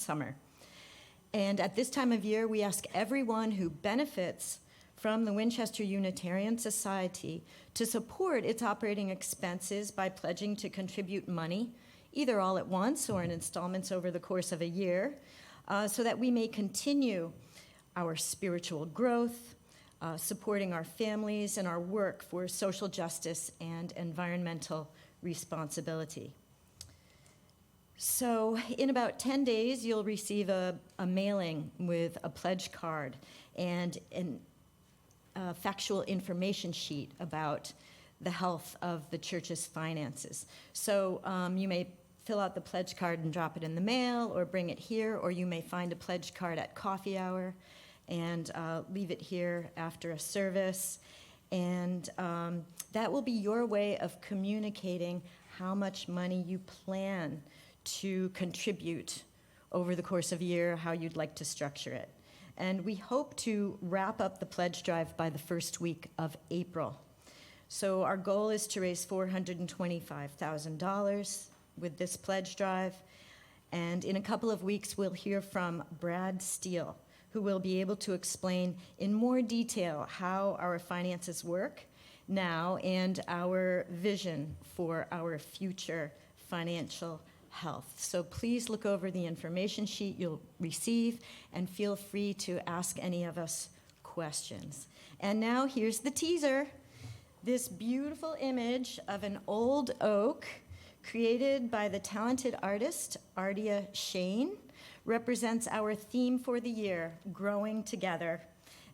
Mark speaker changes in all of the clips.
Speaker 1: summer. And at this time of year, we ask everyone who benefits from the Winchester Unitarian Society to support its operating expenses by pledging to contribute money, either all at once or in installments over the course of a year, so that we may continue our spiritual growth, supporting our families and our work for social justice and environmental responsibility. So in about 10 days, you'll receive a mailing with a pledge card and a factual information sheet about the health of the church's finances. So you may fill out the pledge card and drop it in the mail or bring it here, or you may find a pledge card at coffee hour and leave it here after a service. And that will be your way of communicating how much money you plan to contribute over the course of a year, how you'd like to structure it. And we hope to wrap up the pledge drive by the first week of April. So our goal is to raise $425,000 with this pledge drive. And in a couple of weeks, we'll hear from Brad Steele, who will be able to explain in more detail how our finances work now and our vision for our future financial health. So please look over the information sheet you'll receive and feel free to ask any of us questions. And now here's the teaser. This beautiful image of an old oak created by the talented artist Ardea Shane represents our theme for the year, Growing Together.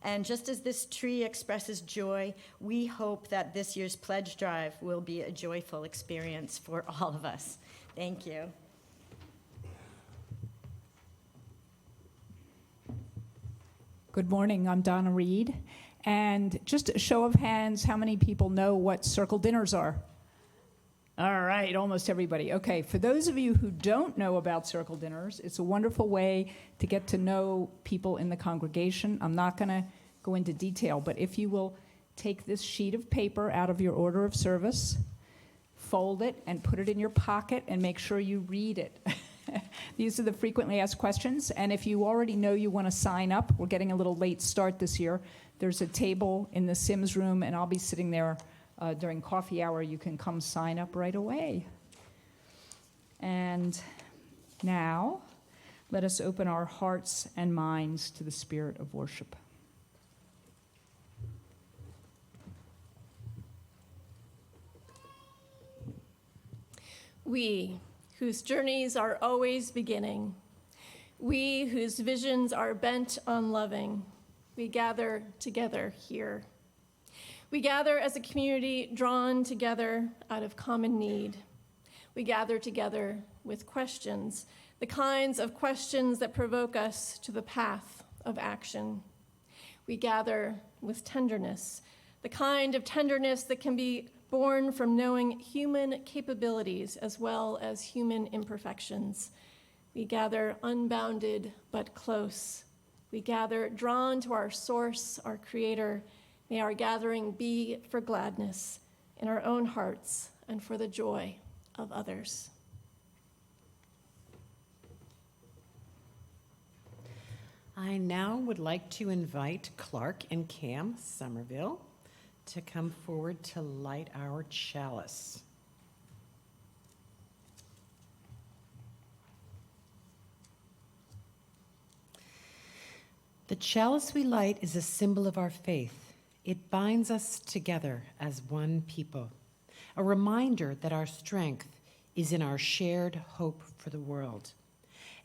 Speaker 1: And just as this tree expresses joy, we hope that this year's pledge drive will be a joyful experience for all of us. Thank you.
Speaker 2: Good morning, I'm Donna Reed. And just a show of hands, how many people know what circle dinners are? All right, almost everybody. Okay, for those of you who don't know about circle dinners, it's a wonderful way to get to know people in the congregation. I'm not going to go into detail, but if you will take this sheet of paper out of your order of service, fold it, and put it in your pocket, and make sure you read it. These are the frequently asked questions, and if you already know you want to sign up, we're getting a little late start this year. There's a table in the Sims room, and I'll be sitting there during coffee hour. You can come sign up right away. And now, let us open our hearts and minds to the spirit of worship.
Speaker 3: We, whose journeys are always beginning, we whose visions are bent on loving, we gather together here. We gather as a community drawn together out of common need. We gather together with questions, the kinds of questions that provoke us to the path of action. We gather with tenderness, the kind of tenderness that can be born from knowing human capabilities as well as human imperfections. We gather unbounded but close. We gather drawn to our source, our creator. May our gathering be for gladness in our own hearts and for the joy of others.
Speaker 4: I now would like to invite Clark and Cam Somerville to come forward to light our chalice. The chalice we light is a symbol of our faith. It binds us together as one people, a reminder that our strength is in our shared hope for the world,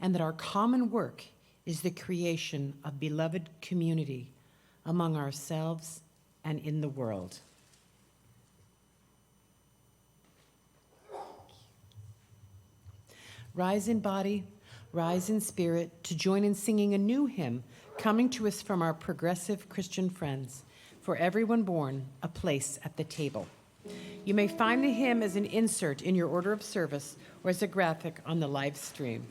Speaker 4: and that our common work is the creation of beloved community among ourselves and in the world. Rise in body, rise in spirit to join in singing a new hymn coming to us from our progressive Christian friends. For everyone born, a place at the table. You may find the hymn as an insert in your order of service or as a graphic on the live screen.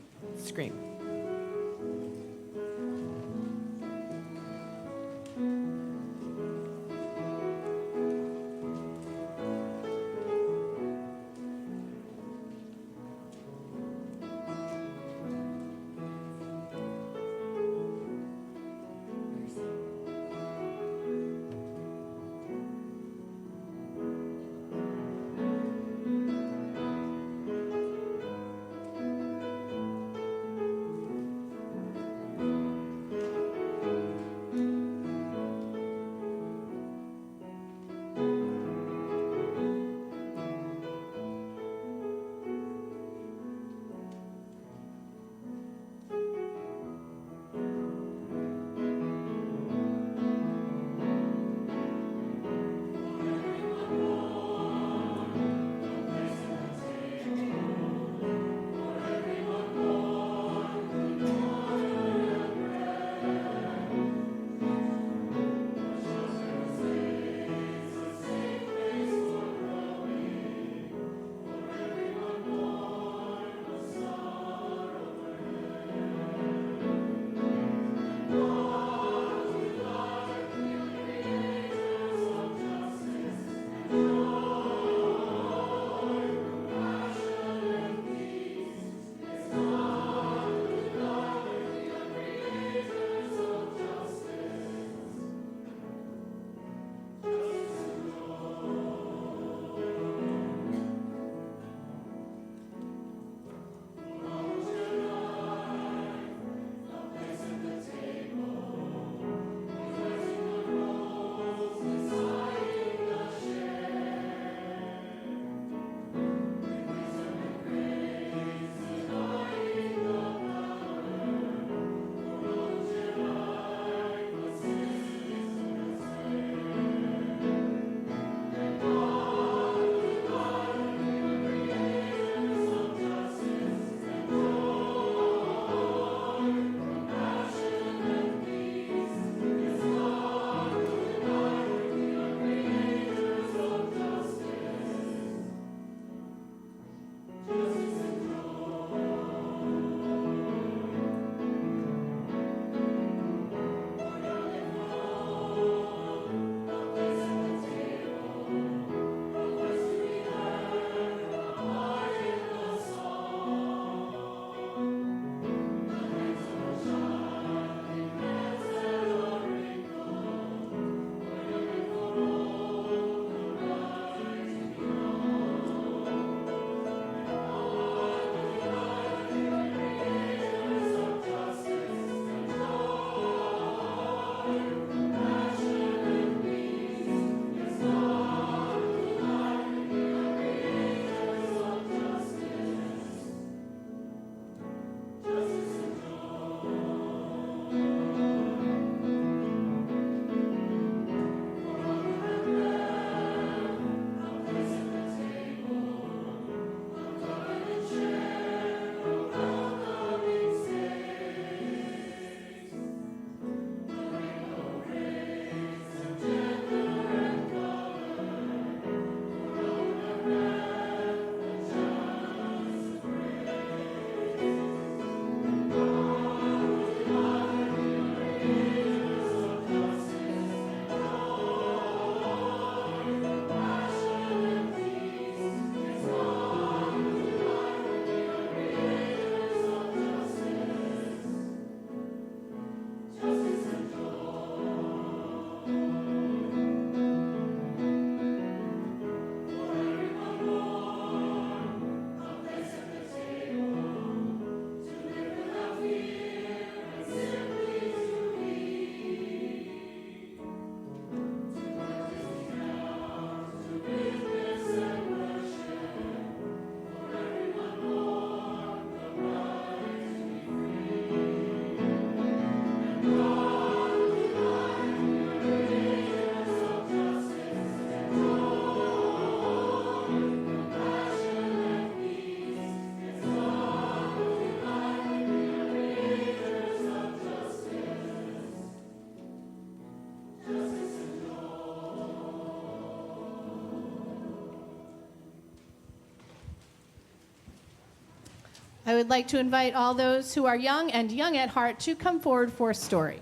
Speaker 5: I would like to invite all those who are young and young at heart to come forward for a story.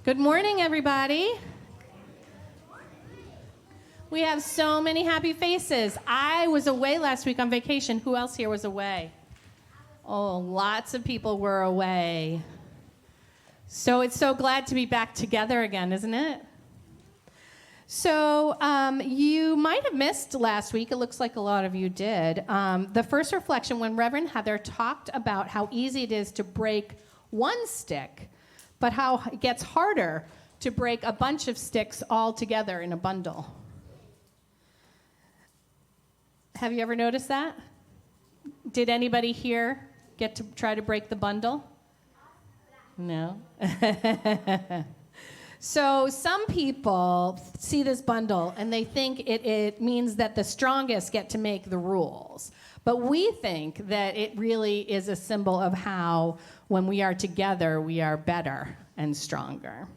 Speaker 5: Good morning, everybody. We have so many happy faces. I was away last week on vacation. Who else here was away? Oh, lots of people were away. So it's so glad to be back together again, isn't it? So you might have missed last week. It looks like a lot of you did. The first reflection when Reverend Heather talked about how easy it is to break one stick, but how it gets harder to break a bunch of sticks all together in a bundle. Have you ever noticed that? Did anybody here get to try to break the bundle? No? So some people see this bundle and they think it means that the strongest get to make the rules. But we think that it really is a symbol of how, when we are together, we are better and stronger.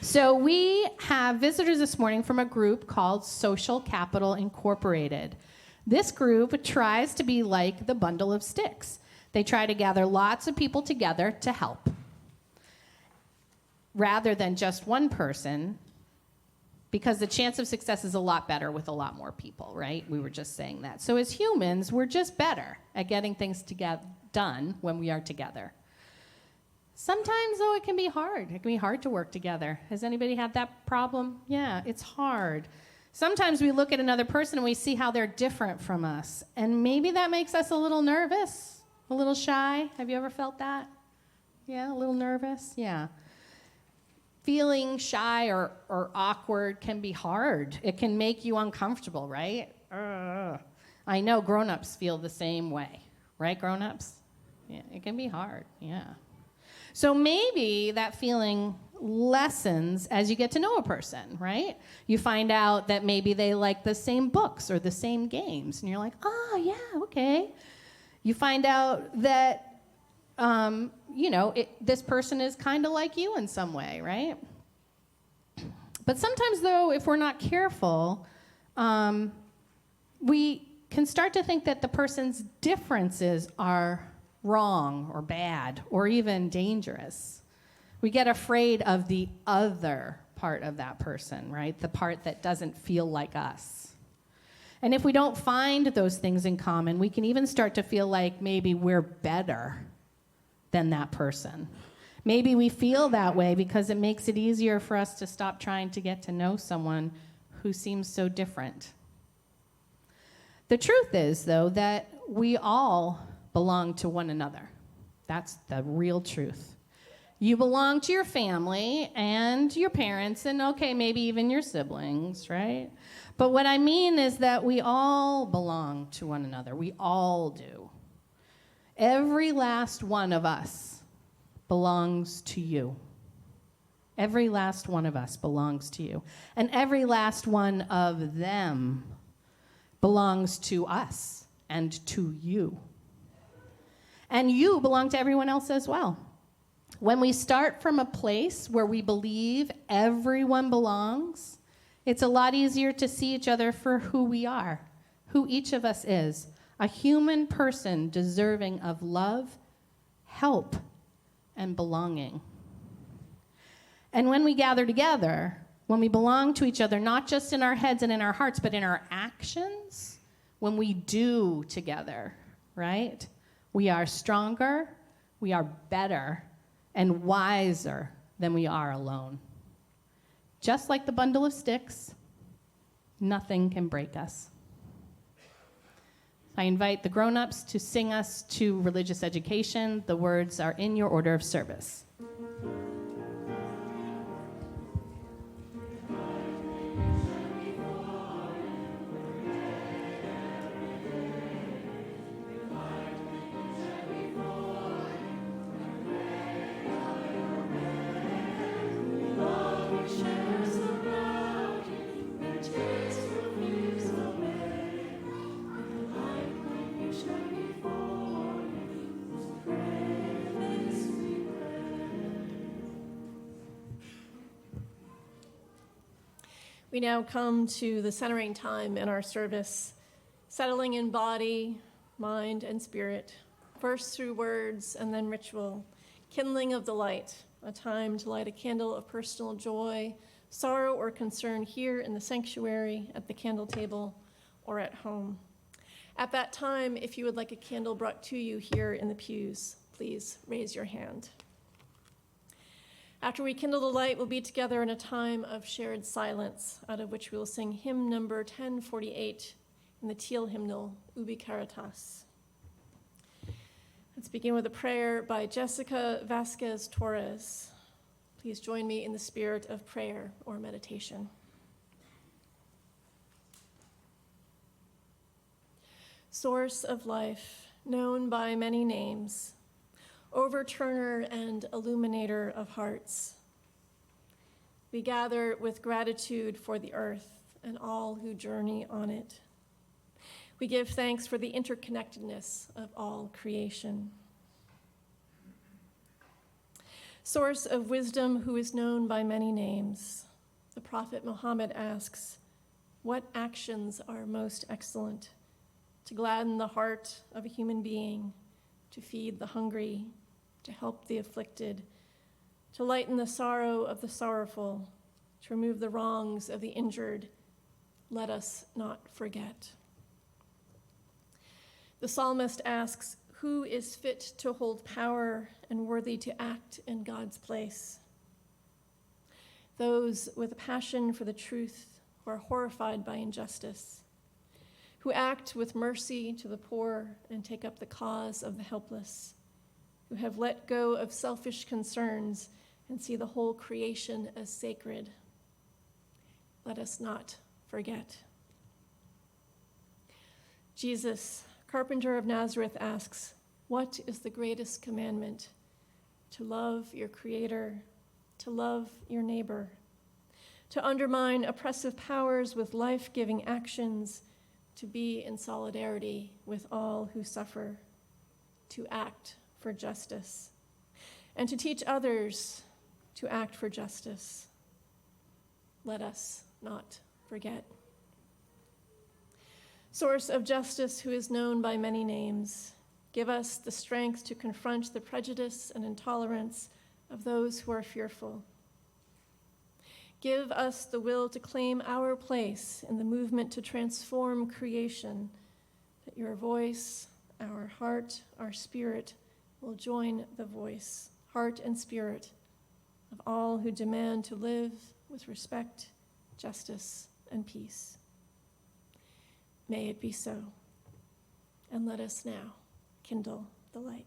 Speaker 5: So we have visitors this morning from a group called Social Capital Incorporated. This group tries to be like the bundle of sticks. They try to gather lots of people together to help, rather than just one person, because the chance of success is a lot better with a lot more people, right? We were just saying that. So as humans, we're just better at getting things done when we are together. Sometimes, though, it can be hard. It can be hard to work together. Has anybody had that problem? Yeah, it's hard. Sometimes we look at another person and we see how they're different from us, and maybe that makes us a little nervous, a little shy. Have you ever felt that? Yeah, a little nervous? Yeah. Feeling shy or awkward can be hard. It can make you uncomfortable, right? I know grown-ups feel the same way. Right, grown-ups? Yeah, it can be hard, yeah. So maybe that feeling lessens as you get to know a person, right? You find out that maybe they like the same books or the same games, and you're like, oh, yeah, okay. You find out that this person is kind of like you in some way, right? But sometimes, though, if we're not careful, we can start to think that the person's differences are wrong or bad or even dangerous. We get afraid of the other part of that person, right? The part that doesn't feel like us. And if we don't find those things in common, we can even start to feel like maybe we're better than that person. Maybe we feel that way because it makes it easier for us to stop trying to get to know someone who seems so different. The truth is, though, that we all belong to one another. That's the real truth. You belong to your family and your parents and, okay, maybe even your siblings, right? But what I mean is that we all belong to one another. We all do. Every last one of us belongs to you. Every last one of us belongs to you. And every last one of them belongs to us and to you. And you belong to everyone else as well. When we start from a place where we believe everyone belongs, it's a lot easier to see each other for who we are, who each of us is. A human person deserving of love, help, and belonging. And when we gather together, when we belong to each other, not just in our heads and in our hearts, but in our actions, when we do together, right? We are stronger, we are better, and wiser than we are alone. Just like the bundle of sticks, nothing can break us. I invite the grown-ups to sing us to religious education. The words are in your order of service.
Speaker 3: We now come to the centering time in our service, settling in body, mind, and spirit, first through words and then ritual, kindling of the light, a time to light a candle of personal joy, sorrow, or concern here in the sanctuary, at the candle table, or at home. At that time, if you would like a candle brought to you here in the pews, please raise your hand. After we kindle the light, we'll be together in a time of shared silence, out of which we will sing hymn number 1048 in the Teal hymnal, Ubi Caritas. Let's begin with a prayer by Jessica Vasquez Torres. Please join me in the spirit of prayer or meditation. Source of life, known by many names, overturner and illuminator of hearts, we gather with gratitude for the earth and all who journey on it. We give thanks for the interconnectedness of all creation. Source of wisdom, who is known by many names, the Prophet Muhammad asks, what actions are most excellent? To gladden the heart of a human being, to feed the hungry, to help the afflicted, to lighten the sorrow of the sorrowful, to remove the wrongs of the injured. Let us not forget. The psalmist asks, who is fit to hold power and worthy to act in God's place? Those with a passion for the truth who are horrified by injustice, who act with mercy to the poor and take up the cause of the helpless, who have let go of selfish concerns and see the whole creation as sacred. Let us not forget. Jesus, carpenter of Nazareth, asks, what is the greatest commandment? To love your Creator, to love your neighbor, to undermine oppressive powers with life-giving actions, to be in solidarity with all who suffer, to act for justice, and to teach others to act for justice. Let us not forget. Source of justice, who is known by many names, give us the strength to confront the prejudice and intolerance of those who are fearful. Give us the will to claim our place in the movement to transform creation, that your voice, our heart, our spirit will join the voice, heart and spirit of all who demand to live with respect, justice, and peace. May it be so. And let us now kindle the light.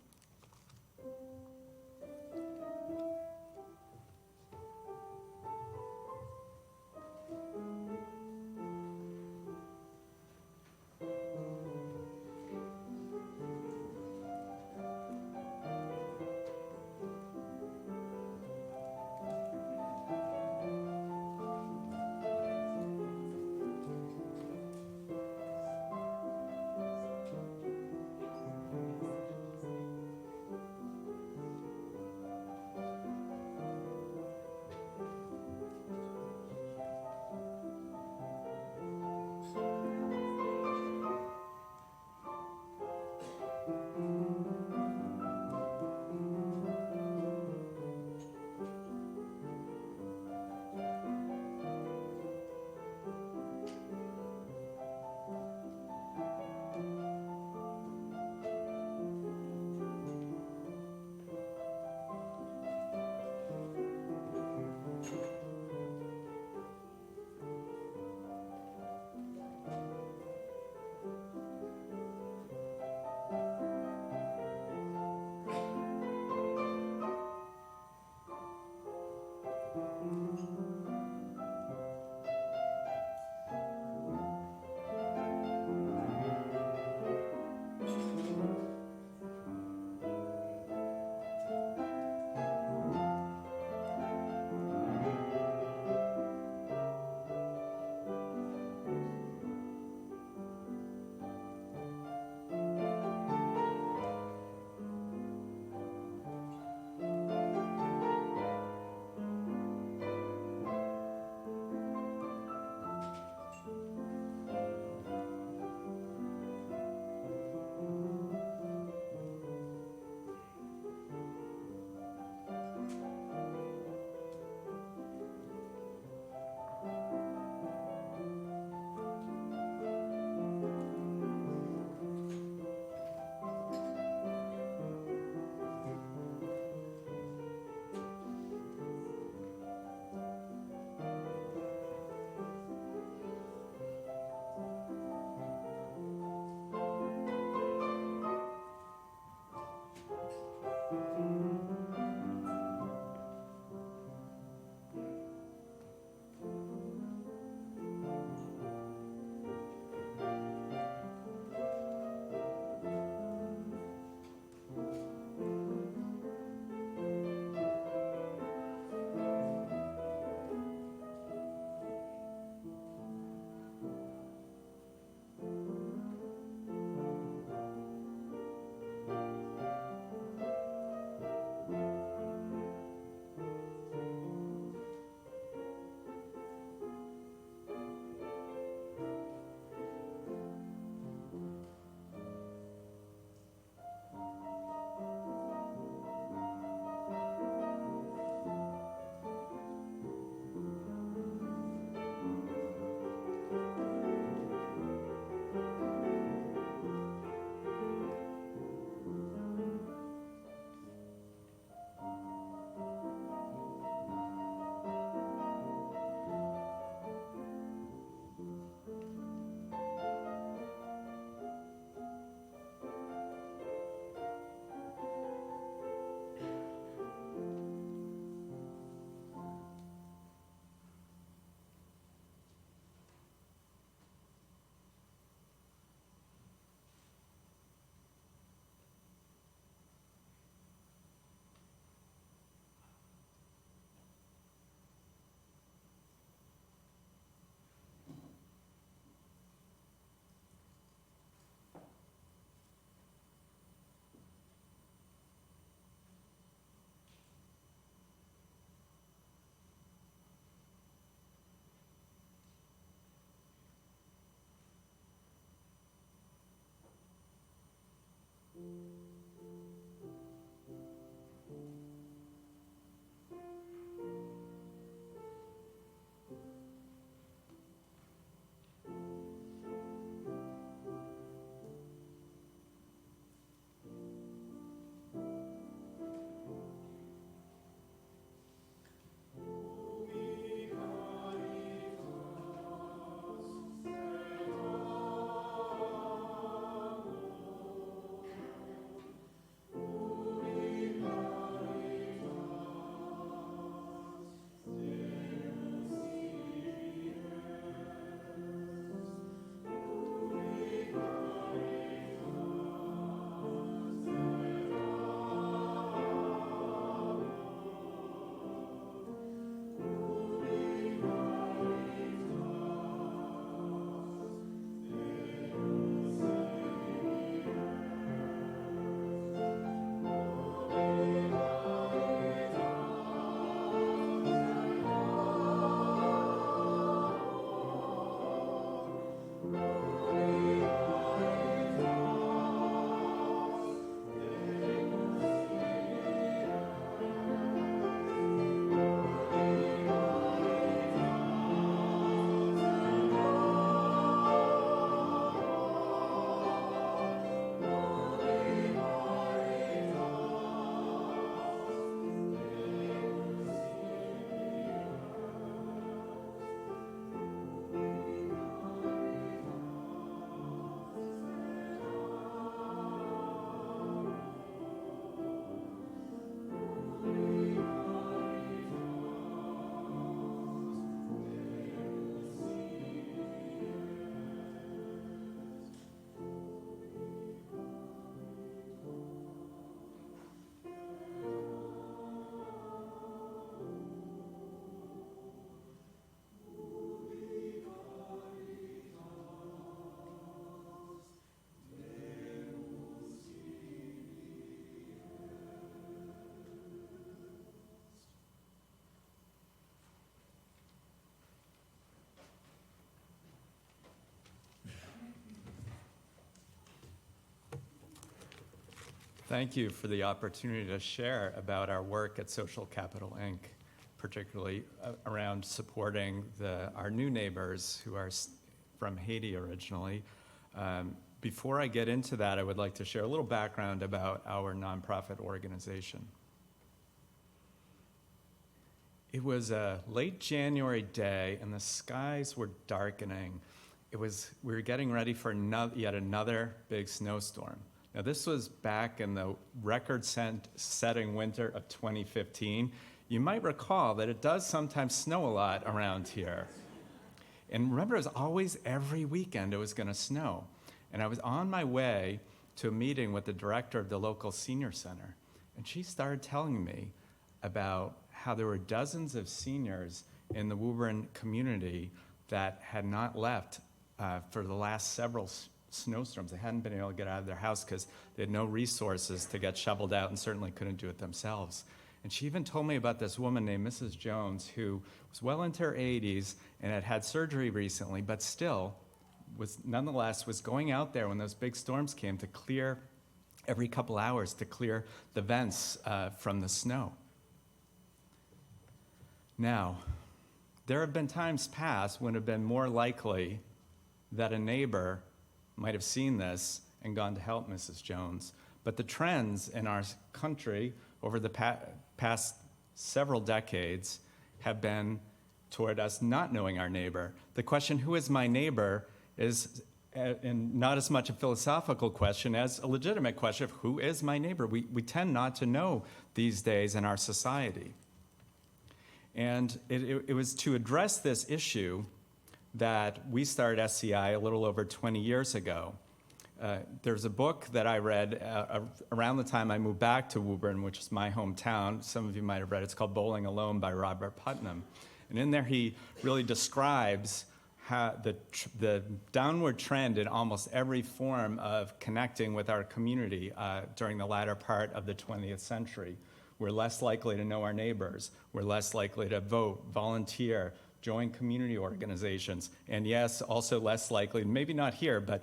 Speaker 6: Thank you for the opportunity to share about our work at Social Capital Inc., particularly around supporting our new neighbors who are from Haiti originally. Before I get into that, I would like to share a little background about our nonprofit organization. It was a late January day, and the skies were darkening. We were getting ready for yet another big snowstorm. Now, this was back in the record-setting winter of 2015. You might recall that it does sometimes snow a lot around here. And remember, it was always every weekend it was going to snow. And I was on my way to a meeting with the director of the local senior center, and she started telling me about how there were dozens of seniors in the Woburn community that had not left for the last several snowstorms. They hadn't been able to get out of their house because they had no resources to get shoveled out and certainly couldn't do it themselves. And she even told me about this woman named Mrs. Jones who was well into her 80s and had had surgery recently, but still nonetheless was going out there when those big storms came to clear every couple hours to clear the vents from the snow. Now, there have been times past when it would have been more likely that a neighbor might have seen this and gone to help Mrs. Jones. But the trends in our country over the past several decades have been toward us not knowing our neighbor. The question, who is my neighbor, is not as much a philosophical question as a legitimate question of who is my neighbor. We tend not to know these days in our society. And it was to address this issue that we started SCI a little over 20 years ago. There's a book that I read around the time I moved back to Woburn, which is my hometown. Some of you might have read it. It's called Bowling Alone by Robert Putnam. And in there he really describes how the downward trend in almost every form of connecting with our community during the latter part of the 20th century. We're less likely to know our neighbors. We're less likely to vote, volunteer, join community organizations, and yes, also less likely, maybe not here, but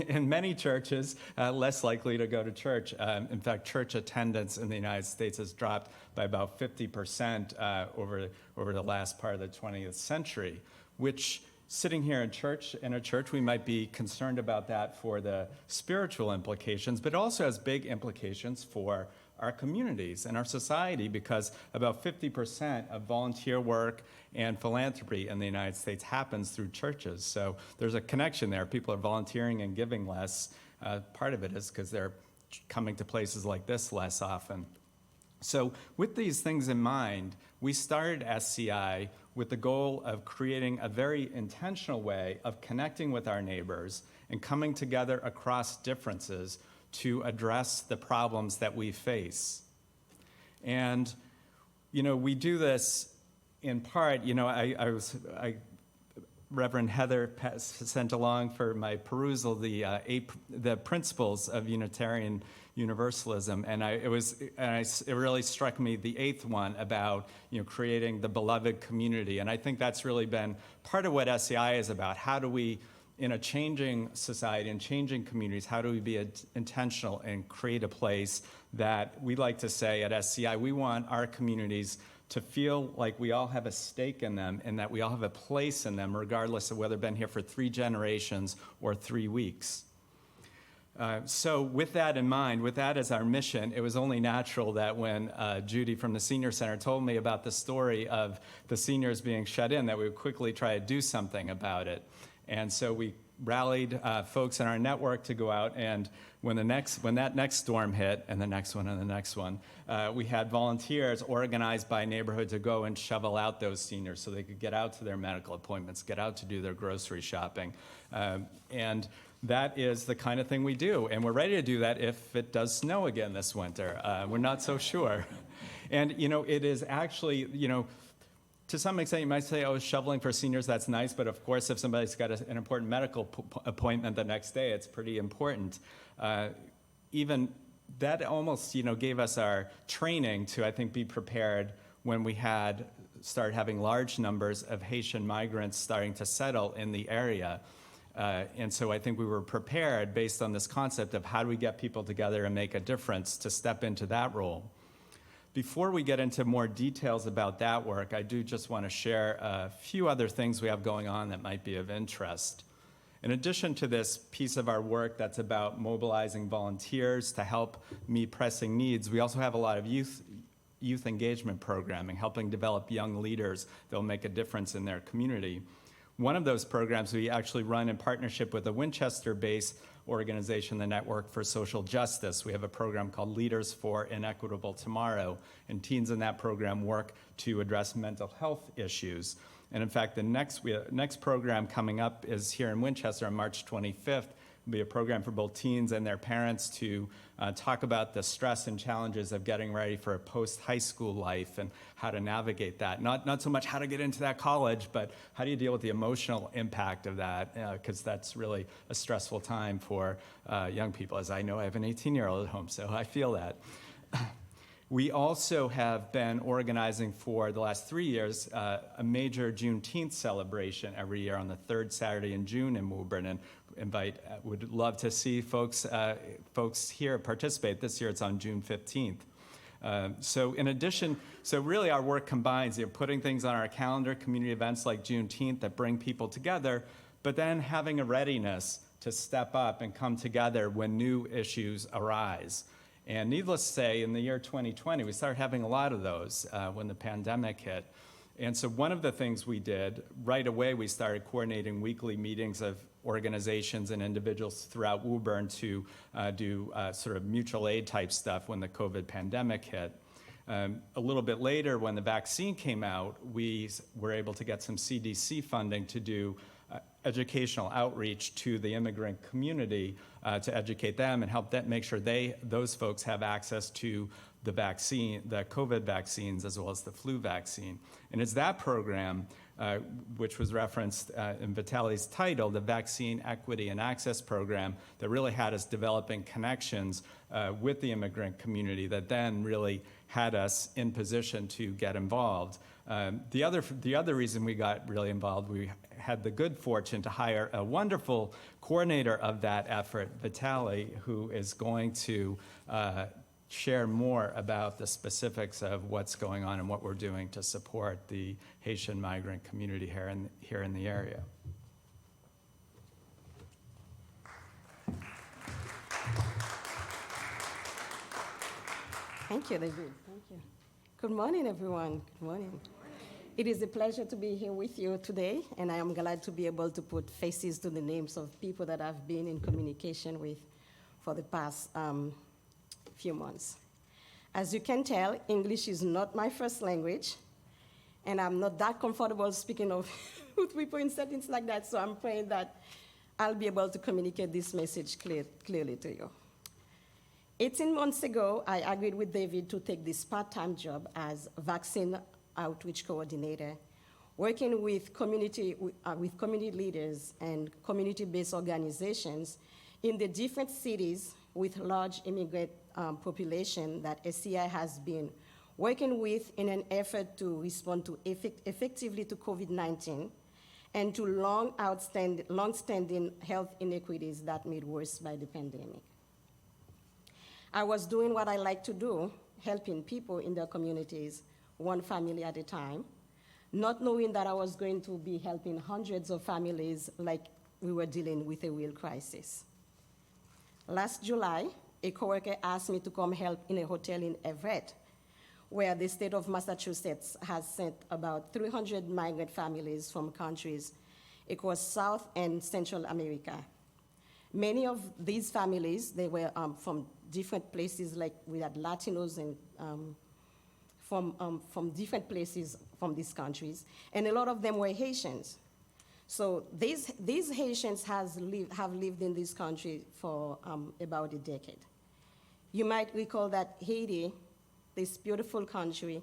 Speaker 6: in many churches, less likely to go to church. In fact, church attendance in the United States has dropped by about 50% over the last part of the 20th century, which sitting here in a church, we might be concerned about that for the spiritual implications, but also has big implications for our communities and our society, because about 50% of volunteer work and philanthropy in the United States happens through churches. So there's a connection there. People are volunteering and giving less. Part of it is because they're coming to places like this less often. So with these things in mind, we started SCI with the goal of creating a very intentional way of connecting with our neighbors and coming together across differences to address the problems that we face. And, we do this in part, Reverend Heather sent along for my perusal the principles of Unitarian Universalism, and it really struck me the 8th one about creating the beloved community, and I think that's really been part of what SCI is about. How do we, in a changing society and changing communities, how do we be intentional and create a place that we like to say at SCI, we want our communities to feel like we all have a stake in them and that we all have a place in them, regardless of whether we've been here for 3 generations or 3 weeks. So with that in mind, with that as our mission, it was only natural that when Judy from the Senior Center told me about the story of the seniors being shut in, that we would quickly try to do something about it. And so we rallied folks in our network to go out, and when that next storm hit, and the next one and the next one, we had volunteers organized by neighborhood to go and shovel out those seniors so they could get out to their medical appointments, get out to do their grocery shopping. And that is the kind of thing we do. And we're ready to do that if it does snow again this winter. We're not so sure. And, it is actually, to some extent, you might say, oh, shoveling for seniors, that's nice. But of course, if somebody's got an important medical appointment the next day, it's pretty important. Even that almost, gave us our training to, I think, be prepared when we started having large numbers of Haitian migrants starting to settle in the area. And so I think we were prepared based on this concept of how do we get people together and make a difference to step into that role. Before we get into more details about that work, I do just want to share a few other things we have going on that might be of interest. In addition to this piece of our work that's about mobilizing volunteers to help meet pressing needs, we also have a lot of youth engagement programming, helping develop young leaders that will make a difference in their community. One of those programs we actually run in partnership with a Winchester-based organization, the Network for Social Justice. We have a program called Leaders for an Equitable Tomorrow, and teens in that program work to address mental health issues. And in fact, the next program coming up is here in Winchester on March 25th. It'll be a program for both teens and their parents to talk about the stress and challenges of getting ready for a post-high school life and how to navigate that. Not so much how to get into that college, but how do you deal with the emotional impact of that, because that's really a stressful time for young people. As I know, I have an 18-year-old at home, so I feel that. We also have been organizing for the last 3 years a major Juneteenth celebration every year on the third Saturday in June in Woburn, and would love to see folks here participate. This year it's on June 15th. So really our work combines putting things on our calendar, community events like Juneteenth that bring people together, but then having a readiness to step up and come together when new issues arise. And needless to say, in the year 2020, we started having a lot of those when the pandemic hit. And so one of the things we did, right away we started coordinating weekly meetings of organizations and individuals throughout Woburn to do sort of mutual aid type stuff when the COVID pandemic hit. A little bit later, when the vaccine came out, we were able to get some CDC funding to do educational outreach to the immigrant community to educate them and help them make sure those folks have access to the vaccine, the COVID vaccines, as well as the flu vaccine. And it's that program, which was referenced in Vitali's title, the Vaccine Equity and Access Program, that really had us developing connections with the immigrant community that then really had us in position to get involved. The other reason we got really involved, we had the good fortune to hire a wonderful coordinator of that effort, Vitali, who is going to share more about the specifics of what's going on and what we're doing to support the Haitian migrant community here in the area.
Speaker 7: Thank you, David. Thank you. Good morning, everyone. Good morning. It is a pleasure to be here with you today, and I am glad to be able to put faces to the names of people that I've been in communication with for the past few months. As you can tell, English is not my first language, and I'm not that comfortable speaking with people in settings like that, so I'm praying that I'll be able to communicate this message clearly to you. 18 months ago, I agreed with David to take this part-time job as vaccine outreach coordinator, working with community leaders and community-based organizations in the different cities with large immigrant population that SCI has been working with in an effort to respond to effectively to COVID-19 and to long-standing health inequities that made worse by the pandemic. I was doing what I like to do, helping people in their communities, one family at a time, not knowing that I was going to be helping hundreds of families like we were dealing with a real crisis. Last July, a coworker asked me to come help in a hotel in Everett, where the state of Massachusetts has sent about 300 migrant families from countries across South and Central America. Many of these families, they were from different places, like we had Latinos and from different places from these countries, and a lot of them were Haitians. So these Haitians have lived in this country for about a decade. You might recall that Haiti, this beautiful country,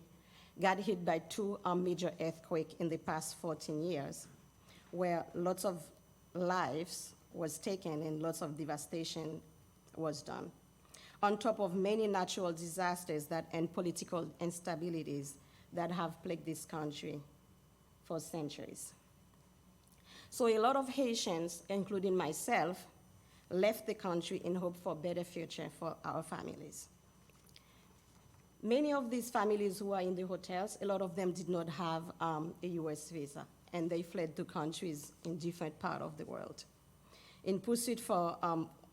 Speaker 7: got hit by 2 major earthquakes in the past 14 years, where lots of lives was taken and lots of devastation was done, on top of many natural disasters and political instabilities that have plagued this country for centuries. So a lot of Haitians, including myself, left the country in hope for a better future for our families. Many of these families who are in the hotels, a lot of them did not have a US visa, and they fled to countries in different parts of the world in pursuit for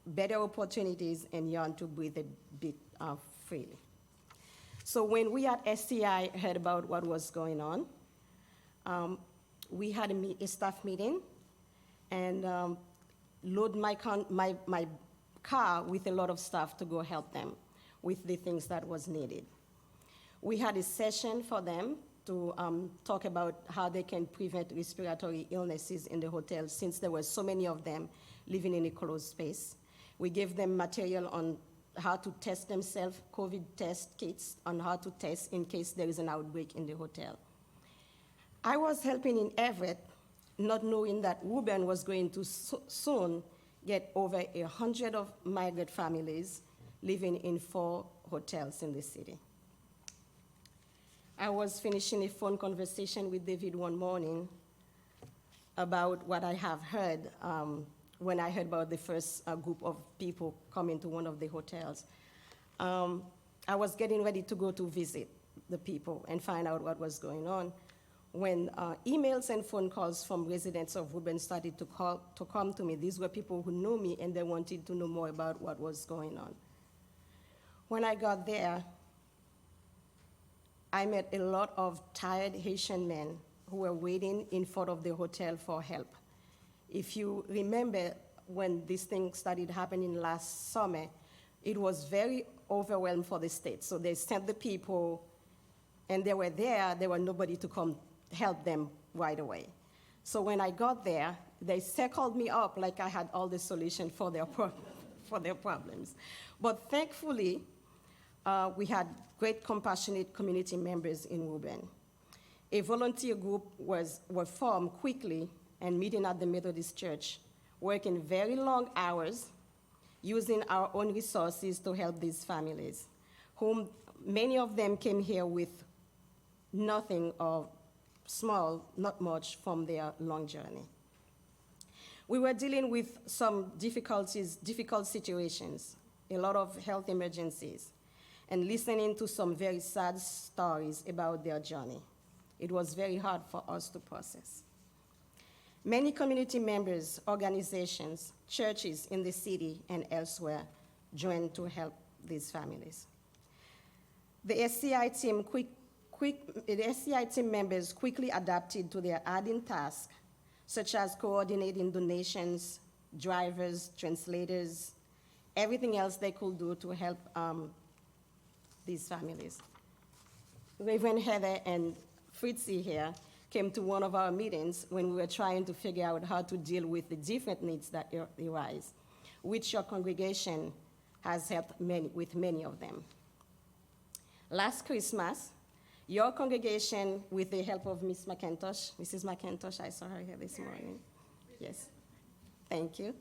Speaker 7: better opportunities and yearn to breathe a bit freely. So when we at SCI heard about what was going on, we had a staff meeting and load my car with a lot of stuff to go help them with the things that was needed. We had a session for them to talk about how they can prevent respiratory illnesses in the hotel since there were so many of them living in a closed space. We gave them material on how to test themselves, COVID test kits on how to test in case there is an outbreak in the hotel. I was helping in Everett, not knowing that Woburn was going to soon get over 100 of migrant families living in 4 hotels in the city. I was finishing a phone conversation with David one morning about what I have heard when I heard about the first group of people coming to one of the hotels. I was getting ready to go to visit the people and find out what was going on when emails and phone calls from residents of Woburn started to come to me. These were people who knew me and they wanted to know more about what was going on. When I got there, I met a lot of tired Haitian men who were waiting in front of the hotel for help. If you remember when this thing started happening last summer, it was very overwhelmed for the state. So they sent the people, and they were there were nobody to come help them right away. So when I got there, they circled me up like I had all the solution for their problems. But thankfully, we had great compassionate community members in Woburn. A volunteer group was formed quickly and meeting at the Methodist Church, working very long hours, using our own resources to help these families, whom many of them came here with nothing or small, not much from their long journey. We were dealing with some difficult situations, a lot of health emergencies, and listening to some very sad stories about their journey. It was very hard for us to process. Many community members, organizations, churches in the city and elsewhere joined to help these families. The SCI team members quickly adapted to their added tasks, such as coordinating donations, drivers, translators, everything else they could do to help these families. Reverend Heather and Fritzy here came to one of our meetings when we were trying to figure out how to deal with the different needs that arise, which your congregation has helped with many of them. Last Christmas, your congregation, with the help of Mrs. McIntosh, I saw her here this morning. Yes, thank you.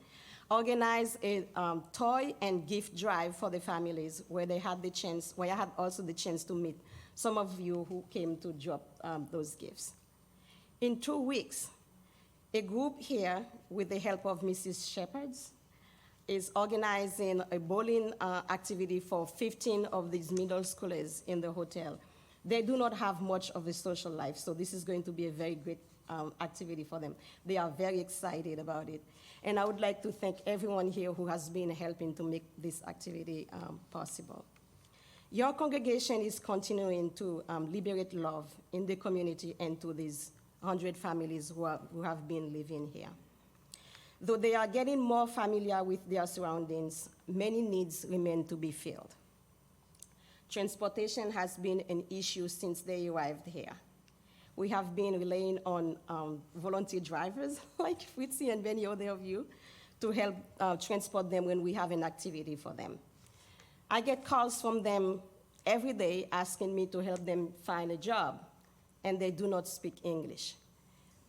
Speaker 7: Organized a toy and gift drive for the families where I had also the chance to meet some of you who came to drop those gifts. In 2 weeks, a group here, with the help of Mrs. Shepherds, is organizing a bowling activity for 15 of these middle schoolers in the hotel. They do not have much of a social life, so this is going to be a very great activity for them. They are very excited about it. And I would like to thank everyone here who has been helping to make this activity possible. Your congregation is continuing to liberate love in the community and to these 100 families who have been living here. Though they are getting more familiar with their surroundings, many needs remain to be filled. Transportation has been an issue since they arrived here. We have been relying on volunteer drivers like Fritzy and many other of you to help transport them when we have an activity for them. I get calls from them every day asking me to help them find a job, and they do not speak English.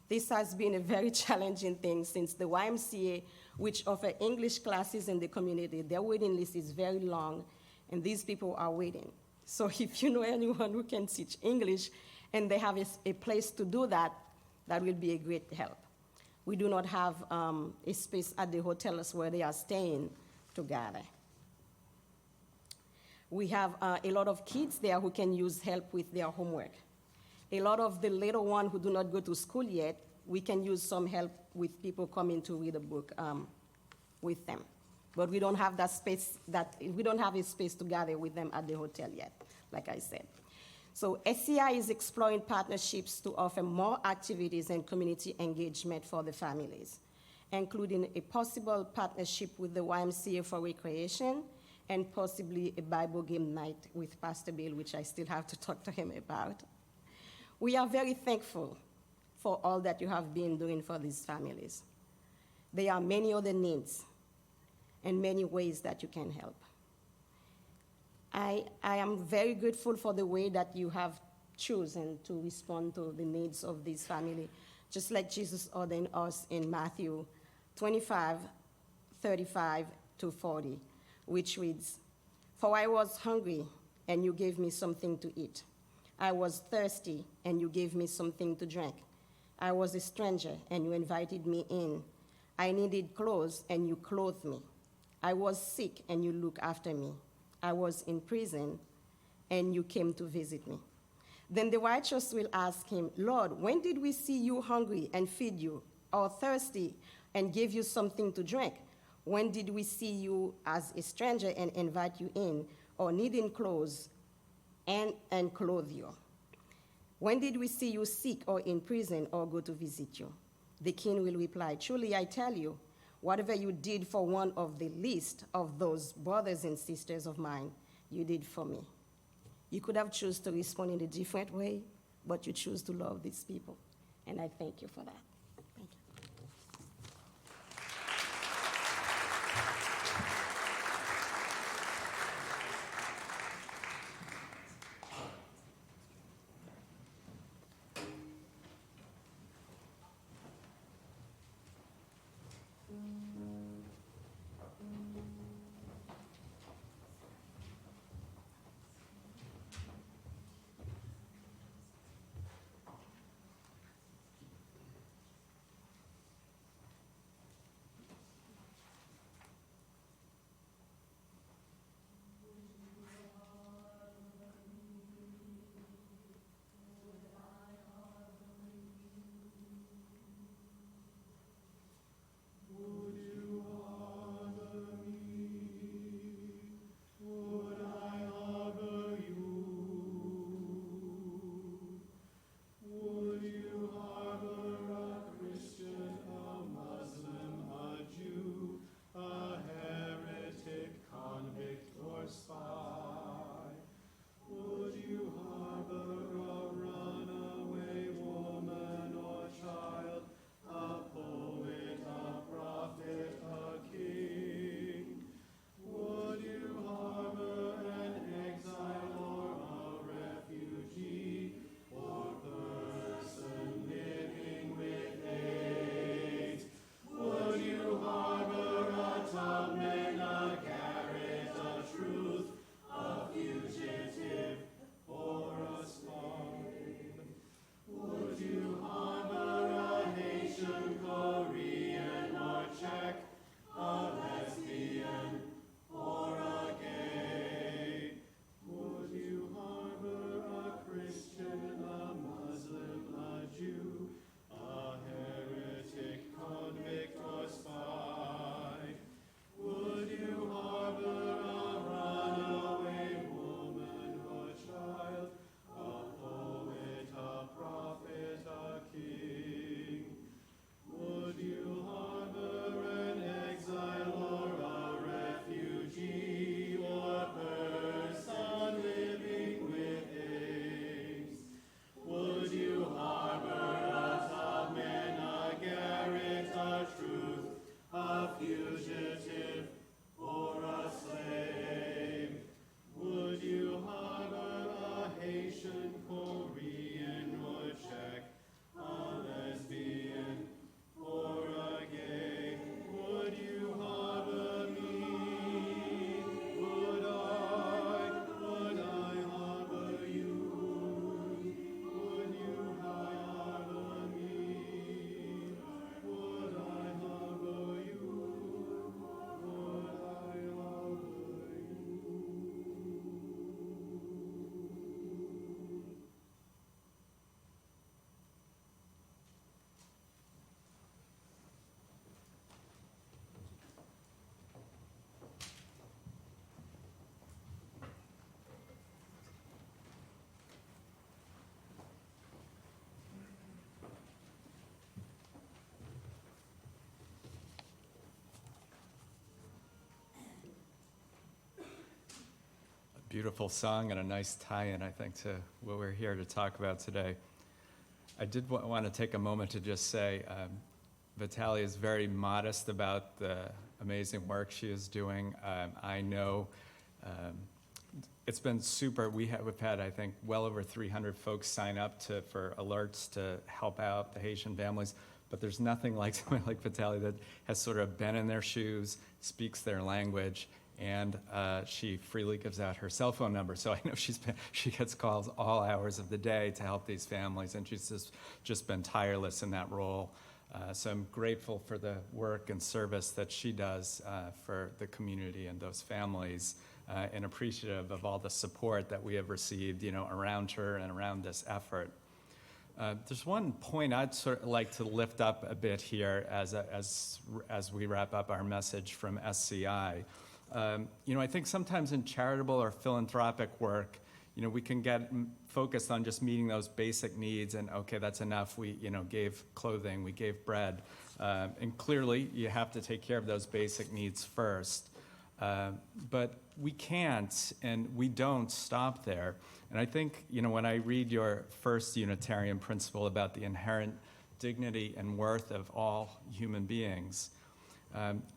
Speaker 7: This has been a very challenging thing since the YMCA, which offer English classes in the community, their waiting list is very long, and these people are waiting. So if you know anyone who can teach English and they have a place to do that, that will be a great help. We do not have a space at the hotels where they are staying to gather. We have a lot of kids there who can use help with their homework. A lot of the little ones who do not go to school yet, we can use some help with people coming to read a book with them. But we don't have that space, we don't have a space to gather with them at the hotel yet, like I said. So SCI is exploring partnerships to offer more activities and community engagement for the families, including a possible partnership with the YMCA for recreation and possibly a Bible game night with Pastor Bill, which I still have to talk to him about. We are very thankful for all that you have been doing for these families. There are many other needs and many ways that you can help. I am very grateful for the way that you have chosen to respond to the needs of this family, just like Jesus ordained us in Matthew 25:35-40, which reads, "For I was hungry, and you gave me something to eat. I was thirsty, and you gave me something to drink. I was a stranger, and you invited me in. I needed clothes, and you clothed me. I was sick, and you looked after me. I was in prison, and you came to visit me." Then the righteous will ask him, "Lord, when did we see you hungry and feed you, or thirsty and give you something to drink? When did we see you as a stranger and invite you in, or needing clothes and clothe you? When did we see you sick or in prison or go to visit you?" The king will reply, "Truly I tell you, whatever you did for one of the least of those brothers and sisters of mine, you did for me." You could have chosen to respond in a different way, but you choose to love these people, and I thank you for that. Thank you.
Speaker 6: beautiful song and a nice tie-in, I think, to what we're here to talk about today. I did want to take a moment to just say Vitaly is very modest about the amazing work she is doing. I know it's been super. We've had, I think, well over 300 folks sign up for alerts to help out the Haitian families. But there's nothing like someone like Vitaly that has sort of been in their shoes, speaks their language, and she freely gives out her cell phone number. So I know she gets calls all hours of the day to help these families, and she's just been tireless in that role. So I'm grateful for the work and service that she does for the community and those families, and appreciative of all the support that we have received, around her and around this effort. There's one point I'd sort of like to lift up a bit here as we wrap up our message from SCI. I think sometimes in charitable or philanthropic work, we can get focused on just meeting those basic needs and, okay, that's enough. We, gave clothing, we gave bread. And clearly, you have to take care of those basic needs first. But we can't and we don't stop there. And I think, when I read your first Unitarian principle about the inherent dignity and worth of all human beings,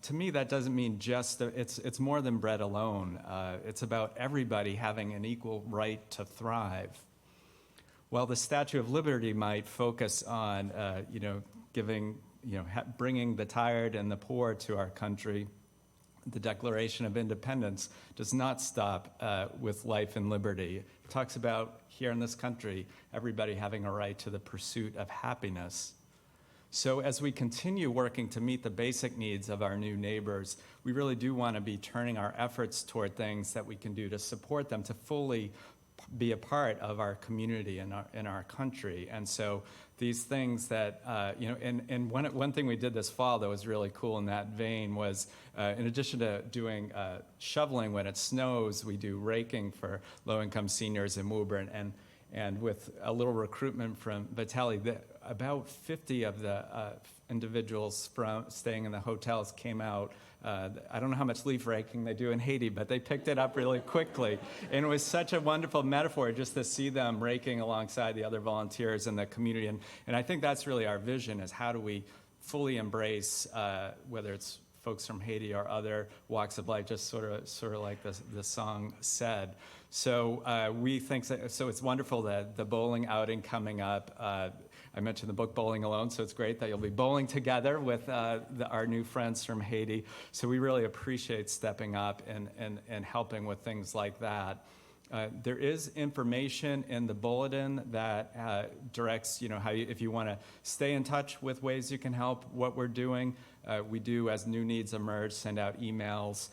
Speaker 6: to me, that doesn't mean just, it's more than bread alone. It's about everybody having an equal right to thrive. While the Statue of Liberty might focus on, giving, bringing the tired and the poor to our country, the Declaration of Independence does not stop with life and liberty. It talks about, here in this country, everybody having a right to the pursuit of happiness. So as we continue working to meet the basic needs of our new neighbors, we really do want to be turning our efforts toward things that we can do to support them, to fully be a part of our community and in our country. And so these things that, and one thing we did this fall that was really cool in that vein was, in addition to doing shoveling when it snows, we do raking for low-income seniors in Woburn. And with a little recruitment from Vitaly, about 50 of the individuals from staying in the hotels came out. I don't know how much leaf raking they do in Haiti, but they picked it up really quickly. And it was such a wonderful metaphor just to see them raking alongside the other volunteers in the community. And I think that's really our vision, is how do we fully embrace, whether it's folks from Haiti or other walks of life, just sort of like the song said. So we think, so it's wonderful that the bowling outing coming up, I mentioned the book Bowling Alone, so it's great that you'll be bowling together with our new friends from Haiti. So we really appreciate stepping up and helping with things like that. There is information in the bulletin that directs, how if you want to stay in touch with ways you can help, what we're doing. We do, as new needs emerge, send out emails.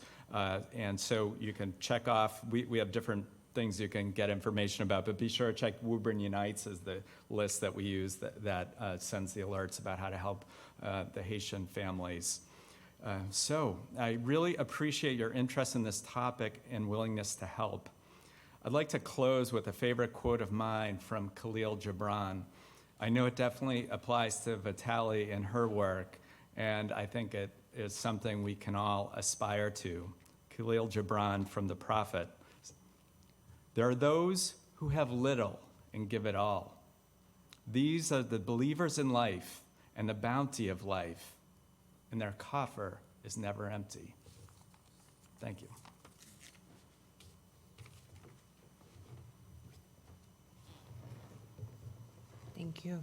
Speaker 6: And so you can check off. We have different things you can get information about, but be sure to check Woburn Unites as the list that we use that sends the alerts about how to help the Haitian families. So I really appreciate your interest in this topic and willingness to help. I'd like to close with a favorite quote of mine from Khalil Gibran. I know it definitely applies to Vitaly and her work, and I think it is something we can all aspire to. Khalil Gibran from The Prophet. There are those who have little and give it all. These are the believers in life and the bounty of life, and their coffer is never empty. Thank you.
Speaker 4: Thank you.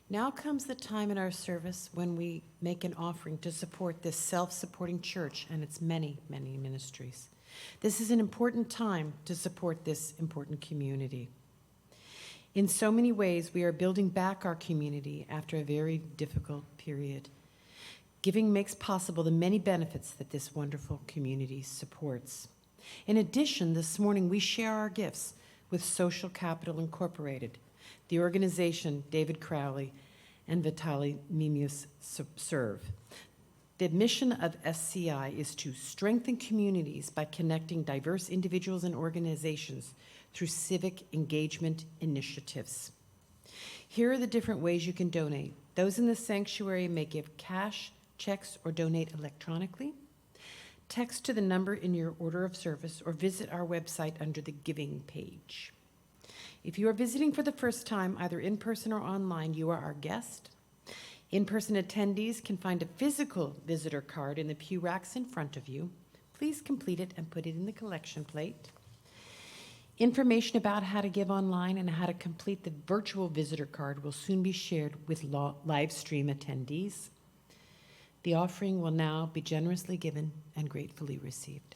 Speaker 4: Now comes the time in our service when we make an offering to support this self-supporting church and its many, many ministries. This is an important time to support this important community. In so many ways, we are building back our community after a very difficult period. Giving makes possible the many benefits that this wonderful community supports. In addition, this morning we share our gifts with Social Capital Incorporated, the organization David Crowley and Vitaly Mimius serve. The mission of SCI is to strengthen communities by connecting diverse individuals and organizations through civic engagement initiatives. Here are the different ways you can donate. Those in the sanctuary may give cash, checks, or donate electronically. Text to the number in your order of service or visit our website under the Giving page. If you are visiting for the first time, either in person or online, you are our guest. In-person attendees can find a physical visitor card in the pew racks in front of you. Please complete it and put it in the collection plate. Information about how to give online and how to complete the virtual visitor card will soon be shared with live stream attendees. The offering will now be generously given and gratefully received.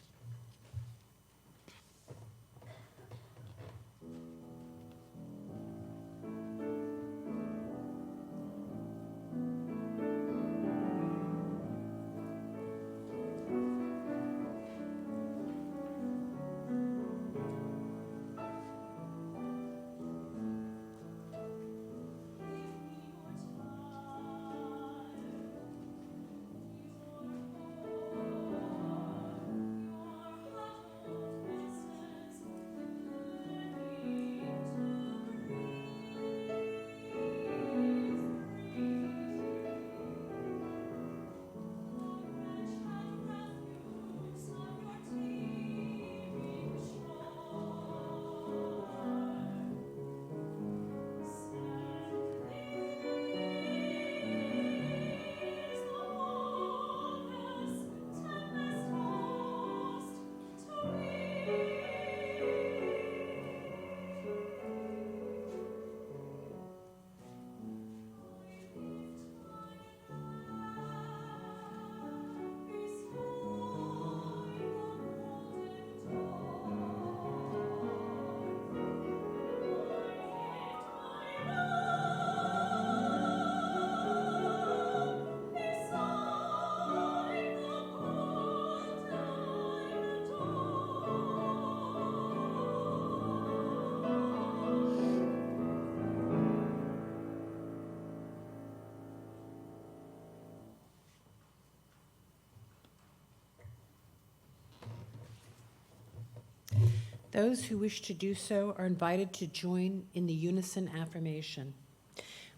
Speaker 4: Those who wish to do so are invited to join in the unison affirmation.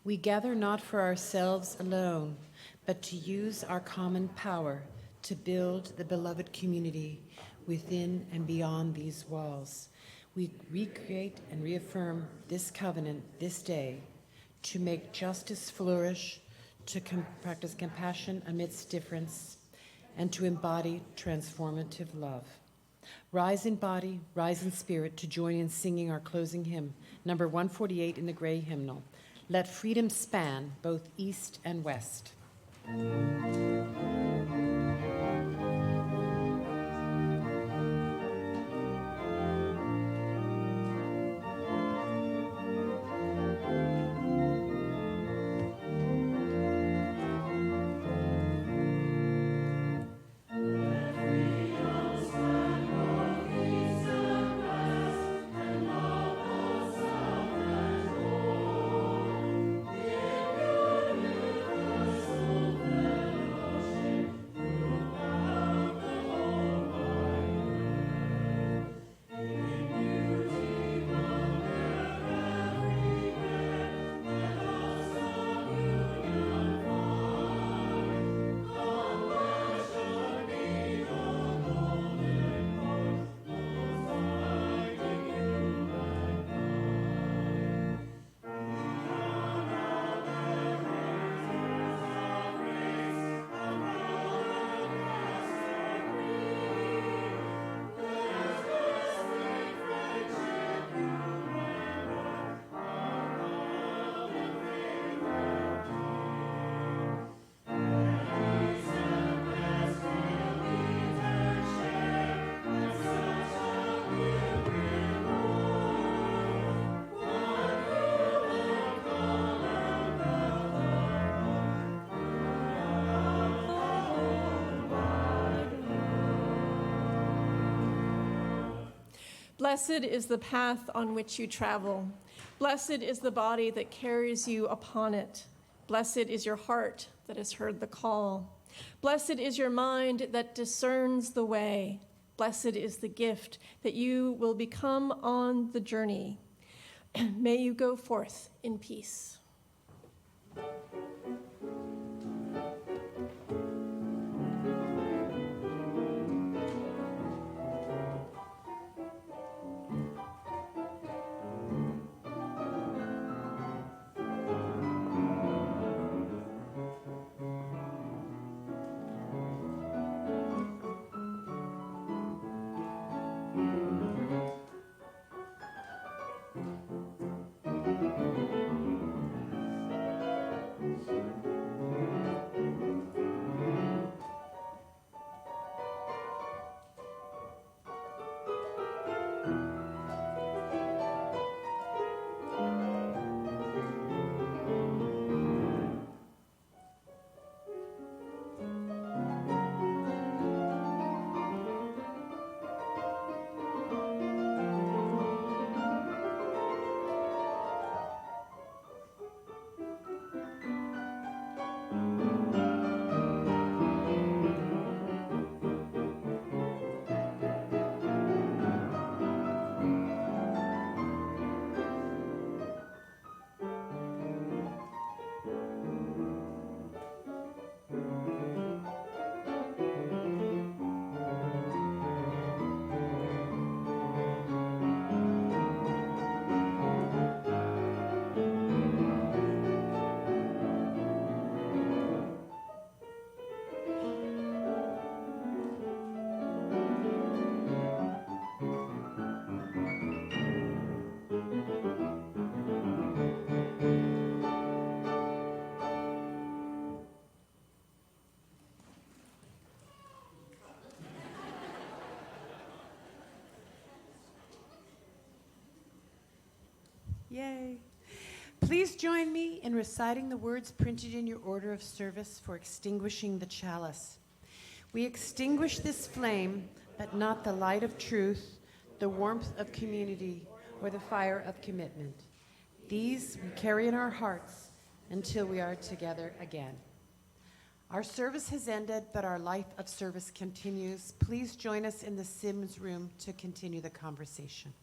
Speaker 4: We gather not for ourselves alone, but to use our common power to build the beloved community within and beyond these walls. We recreate and reaffirm this covenant this day to make justice flourish, to practice compassion amidst difference, and to embody transformative love. Rise in body, rise in spirit to join in singing our closing hymn, number 148 in the gray hymnal. Let freedom span both east and west.
Speaker 3: Blessed is the path on which you travel. Blessed is the body that carries you upon it. Blessed is your heart that has heard the call. Blessed is your mind that discerns the way. Blessed is the gift that you will become on the journey. May you go forth in peace.
Speaker 4: Yay. Please join me in reciting the words printed in your order of service for extinguishing the chalice. We extinguish this flame, but not the light of truth, the warmth of community, or the fire of commitment. These we carry in our hearts until we are together again. Our service has ended, but our life of service continues. Please join us in the Sims room to continue the conversation.